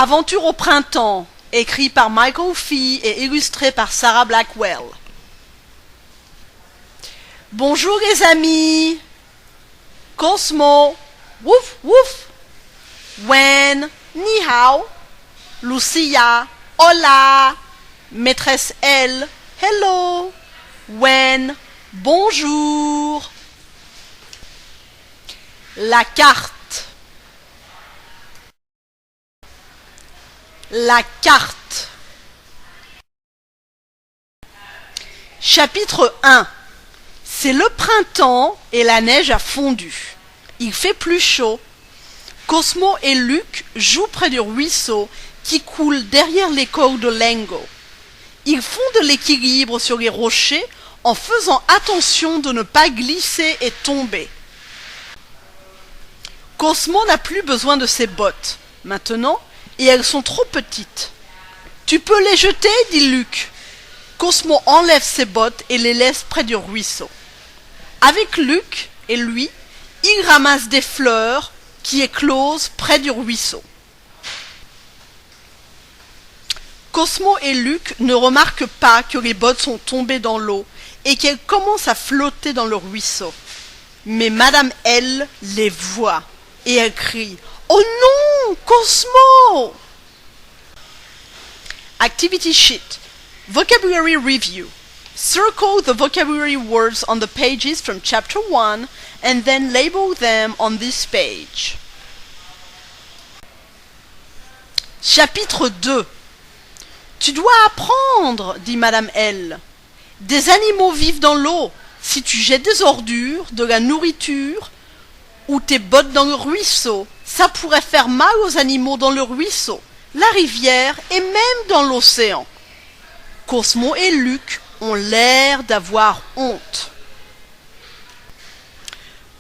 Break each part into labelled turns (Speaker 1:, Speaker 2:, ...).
Speaker 1: Aventure au printemps, écrit par Michael Fee et illustré par Sarah Blackwell. Bonjour les amis. Cosmo, wouf wouf. Wen, ni hao. Lucia, hola. Maîtresse L, hello. Wen, bonjour. La carte. La carte. Chapitre 1. C'est le printemps et la neige a fondu. Il fait plus chaud. Cosmo et Luc jouent près du ruisseau qui coule derrière l'école de Lengo. Ils font de l'équilibre sur les rochers en faisant attention de ne pas glisser et tomber. Cosmo n'a plus besoin de ses bottes maintenant et elles sont trop petites. Tu peux les jeter, dit Luc. Cosmo enlève ses bottes et les laisse près du ruisseau. Avec Luc et lui, il ramasse des fleurs qui éclosent près du ruisseau. Cosmo et Luc ne remarquent pas que les bottes sont tombées dans l'eau et qu'elles commencent à flotter dans le ruisseau. Mais Madame L les voit et elle crie « Oh non, Cosmo !» Activity sheet. Vocabulary review. Circle the vocabulary words on the pages from chapter 1 and then label them on this page. Chapitre 2. Tu dois apprendre, dit Madame L. Des animaux vivent dans l'eau. Si tu jettes des ordures, de la nourriture ou tes bottes dans le ruisseau, ça pourrait faire mal aux animaux dans le ruisseau, la rivière et même dans l'océan. Cosmo et Luc ont l'air d'avoir honte.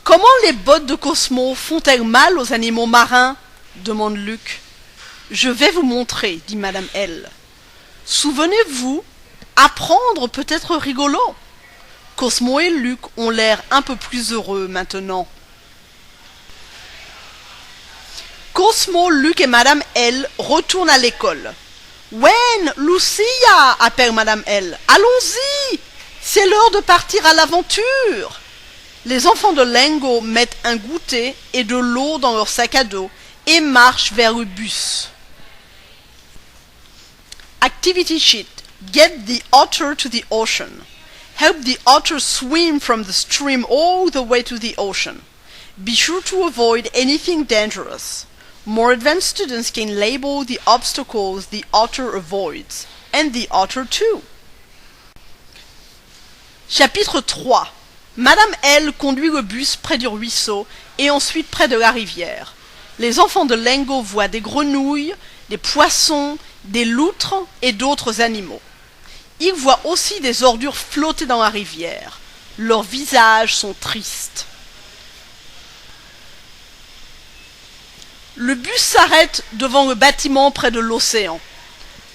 Speaker 1: Comment les bottes de Cosmo font-elles mal aux animaux marins ? Demande Luc. Je vais vous montrer, dit Madame L. Souvenez-vous, apprendre peut être rigolo. Cosmo et Luc ont l'air un peu plus heureux maintenant. Cosmo, Luc et Madame L retournent à l'école. Wen, Lucia, appelle Madame L. Allons-y, c'est l'heure de partir à l'aventure. Les enfants de Lengo mettent un goûter et de l'eau dans leur sac à dos et marchent vers le bus. Activity sheet. Get the otter to the ocean. Help the otter swim from the stream all the way to the ocean. Be sure to avoid anything dangerous. More advanced students can label the obstacles the otter avoids, and the otter too. Chapitre 3. Madame L conduit le bus près du ruisseau et ensuite près de la rivière. Les enfants de Lengo voient des grenouilles, des poissons, des loutres et d'autres animaux. Ils voient aussi des ordures flotter dans la rivière. Leurs visages sont tristes. Le bus s'arrête devant le bâtiment près de l'océan.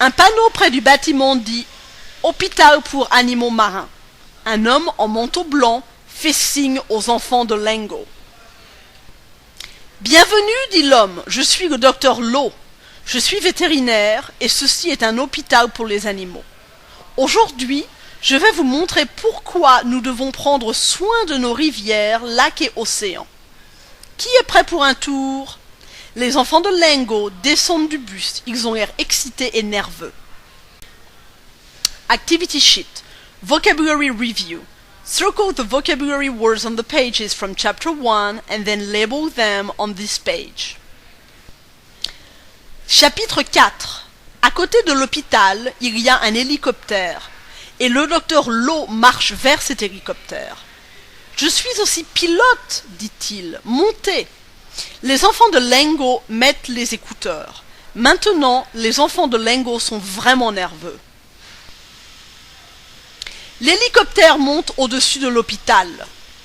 Speaker 1: Un panneau près du bâtiment dit « Hôpital pour animaux marins ». Un homme en manteau blanc fait signe aux enfants de Lengo. « Bienvenue, dit l'homme, je suis le docteur Lo. Je suis vétérinaire et ceci est un hôpital pour les animaux. Aujourd'hui, je vais vous montrer pourquoi nous devons prendre soin de nos rivières, lacs et océans. Qui est prêt pour un tour ? Les enfants de Lengo descendent du bus. Ils ont l'air excités et nerveux. Activity sheet. Vocabulary review. Circle the vocabulary words on the pages from chapter 1 and then label them on this page. Chapitre 4. À côté de l'hôpital, il y a un hélicoptère et le docteur Lo marche vers cet hélicoptère. « Je suis aussi pilote, dit-il. Montez !» Les enfants de Lengo mettent les écouteurs. Maintenant, les enfants de Lengo sont vraiment nerveux. L'hélicoptère monte au-dessus de l'hôpital.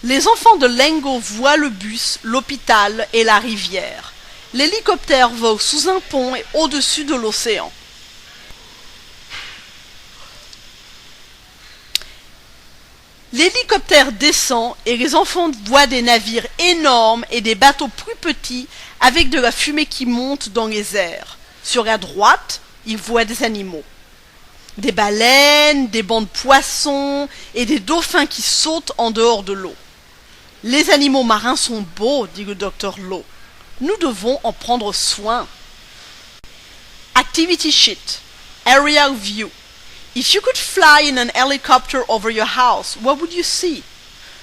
Speaker 1: Les enfants de Lengo voient le bus, l'hôpital et la rivière. L'hélicoptère vole sous un pont et au-dessus de l'océan. L'hélicoptère descend et les enfants voient des navires énormes et des bateaux plus petits avec de la fumée qui monte dans les airs. Sur la droite, il voit des animaux. Des baleines, des bancs de poissons et des dauphins qui sautent en dehors de l'eau. Les animaux marins sont beaux, dit le docteur Lowe. Nous devons en prendre soin. Activity sheet. Aerial view. If you could fly in an helicopter over your house, what would you see?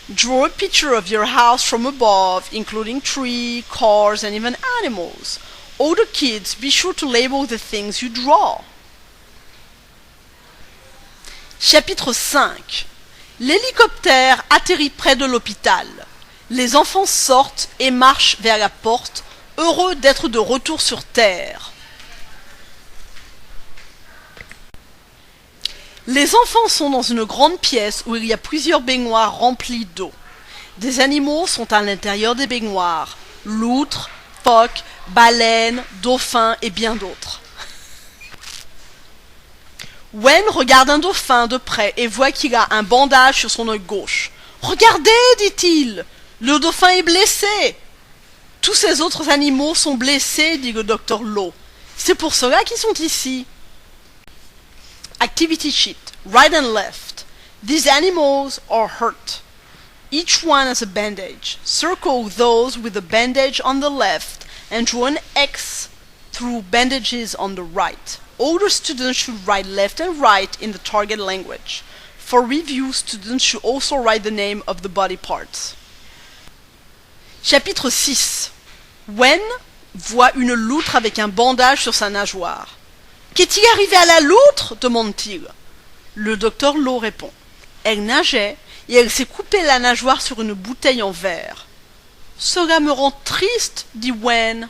Speaker 1: Draw a picture of your house from above, including trees, cars, and even animals. Older kids, be sure to label the things you draw. Chapitre 5. L'hélicoptère atterrit près de l'hôpital. Les enfants sortent et marchent vers la porte, heureux d'être de retour sur Terre. Les enfants sont dans une grande pièce où il y a plusieurs baignoires remplies d'eau. Des animaux sont à l'intérieur des baignoires. Loutres, phoques, baleines, dauphins et bien d'autres. Wen regarde un dauphin de près et voit qu'il a un bandage sur son œil gauche. « Regardez, dit-il, le dauphin est blessé. »« Tous ces autres animaux sont blessés, dit le docteur Lowe. C'est pour cela qu'ils sont ici. » Activity sheet, right and left. These animals are hurt. Each one has a bandage. Circle those with a bandage on the left and draw an X through bandages on the right. Older students should write left and right in the target language. For review, students should also write the name of the body parts. Chapitre 6. Wen voit une loutre avec un bandage sur sa nageoire. « Qu'est-il arrivé à la loutre ?» demande-t-il. Le docteur Lowe répond. Elle nageait et elle s'est coupée la nageoire sur une bouteille en verre. « Cela me rend triste, dit Wen. »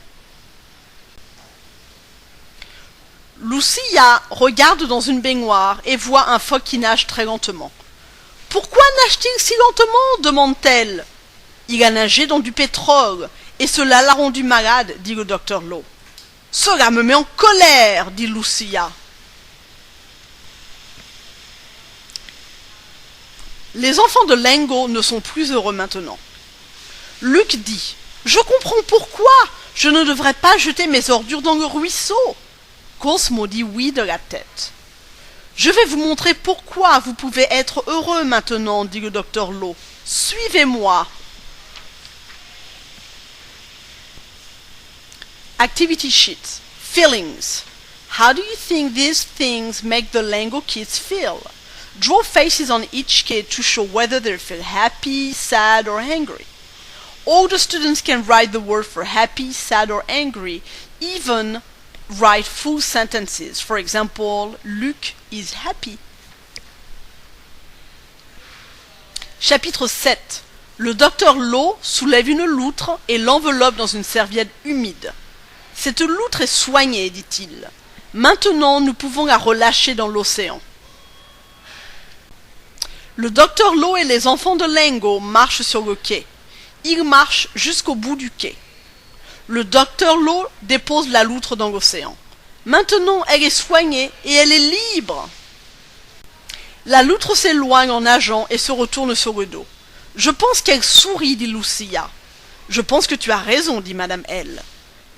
Speaker 1: Lucia regarde dans une baignoire et voit un phoque qui nage très lentement. « Pourquoi nage-t-il si lentement ?» demande-t-elle. « Il a nagé dans du pétrole et cela l'a rendu malade, dit le docteur Lowe. Cela me met en colère, dit Lucia. Les enfants de Lengo ne sont plus heureux maintenant. Luc dit « Je comprends pourquoi. Je ne devrais pas jeter mes ordures dans le ruisseau. » Cosmo dit oui de la tête. « Je vais vous montrer pourquoi vous pouvez être heureux maintenant, dit le docteur Lowe. Suivez-moi. » Activity sheet. Feelings. How do you think these things make the Lengo kids feel? Draw faces on each kid to show whether they feel happy, sad, or angry. All the students can write the word for happy, sad, or angry, even write full sentences. For example, Luc is happy. Chapitre 7. Le docteur Lowe soulève une loutre et l'enveloppe dans une serviette humide. Cette loutre est soignée, dit-il. Maintenant, nous pouvons la relâcher dans l'océan. Le docteur Lowe et les enfants de Lengo marchent sur le quai. Ils marchent jusqu'au bout du quai. Le docteur Lowe dépose la loutre dans l'océan. Maintenant, elle est soignée et elle est libre. La loutre s'éloigne en nageant et se retourne sur le dos. Je pense qu'elle sourit, dit Lucia. Je pense que tu as raison, dit Madame L.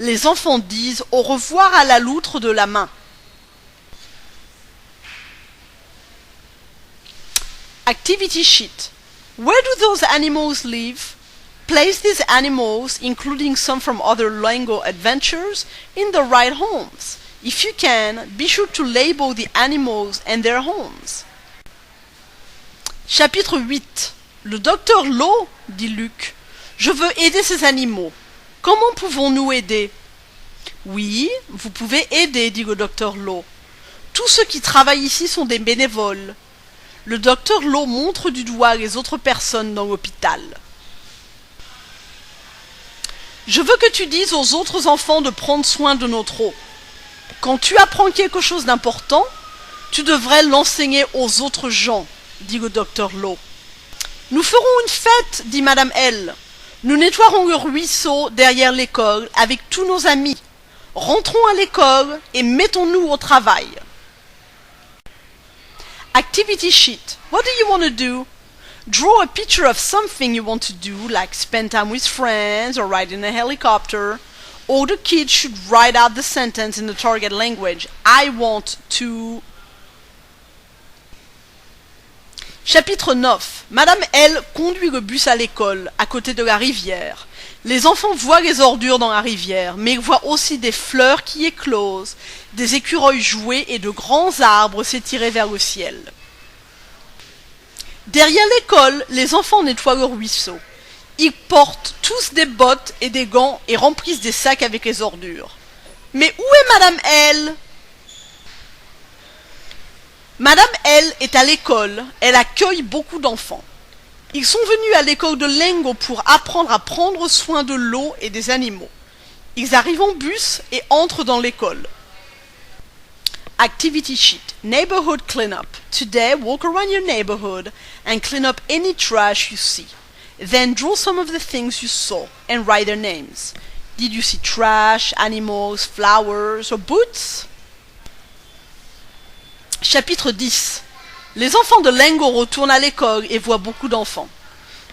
Speaker 1: Les enfants disent au revoir à la loutre de la main. Activity sheet. Where do those animals live? Place these animals, including some from other Lengo adventures, in the right homes. If you can, be sure to label the animals and their homes. Chapitre 8. Le docteur Lowe, dit Luc. Je veux aider ces animaux. Comment pouvons-nous aider? Oui, vous pouvez aider, dit le docteur Lowe. Tous ceux qui travaillent ici sont des bénévoles. Le docteur Lowe montre du doigt les autres personnes dans l'hôpital. Je veux que tu dises aux autres enfants de prendre soin de notre eau. Quand tu apprends quelque chose d'important, tu devrais l'enseigner aux autres gens, dit le docteur Lowe. Nous ferons une fête, dit Madame L. Nous nettoierons le ruisseau derrière l'école avec tous nos amis. Rentrons à l'école et mettons-nous au travail. Activity sheet. What do you want to do? Draw a picture of something you want to do, like spend time with friends or ride in a helicopter. All the kids should write out the sentence in the target language. I want to... Chapitre 9. Madame L conduit le bus à l'école, à côté de la rivière. Les enfants voient les ordures dans la rivière, mais ils voient aussi des fleurs qui éclosent, des écureuils jouer et de grands arbres s'étirer vers le ciel. Derrière l'école, les enfants nettoient le ruisseau. Ils portent tous des bottes et des gants et remplissent des sacs avec les ordures. Mais où est Madame L? Madame L est à l'école, elle accueille beaucoup d'enfants. Ils sont venus à l'école de Lengo pour apprendre à prendre soin de l'eau et des animaux. Ils arrivent en bus et entrent dans l'école. Activity sheet. Neighborhood cleanup. Today, walk around your neighborhood and clean up any trash you see. Then draw some of the things you saw and write their names. Did you see trash, animals, flowers or boots? Chapitre 10. Les enfants de Lengo retournent à l'école et voient beaucoup d'enfants.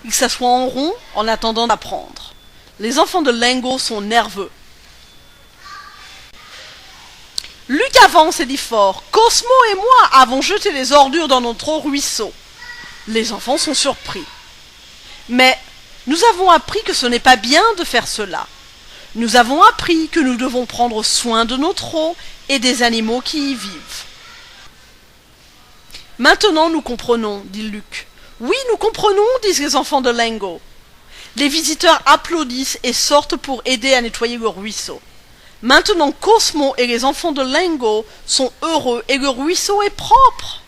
Speaker 1: Ils s'assoient en rond en attendant d'apprendre. Les enfants de Lengo sont nerveux. Luc avance et dit fort: Cosmo et moi avons jeté les ordures dans notre ruisseau. Les enfants sont surpris. Mais nous avons appris que ce n'est pas bien de faire cela. Nous avons appris que nous devons prendre soin de notre eau et des animaux qui y vivent. Maintenant nous comprenons, dit Luc. Oui, nous comprenons, disent les enfants de Lengo. Les visiteurs applaudissent et sortent pour aider à nettoyer le ruisseau. Maintenant Cosmo et les enfants de Lengo sont heureux et le ruisseau est propre.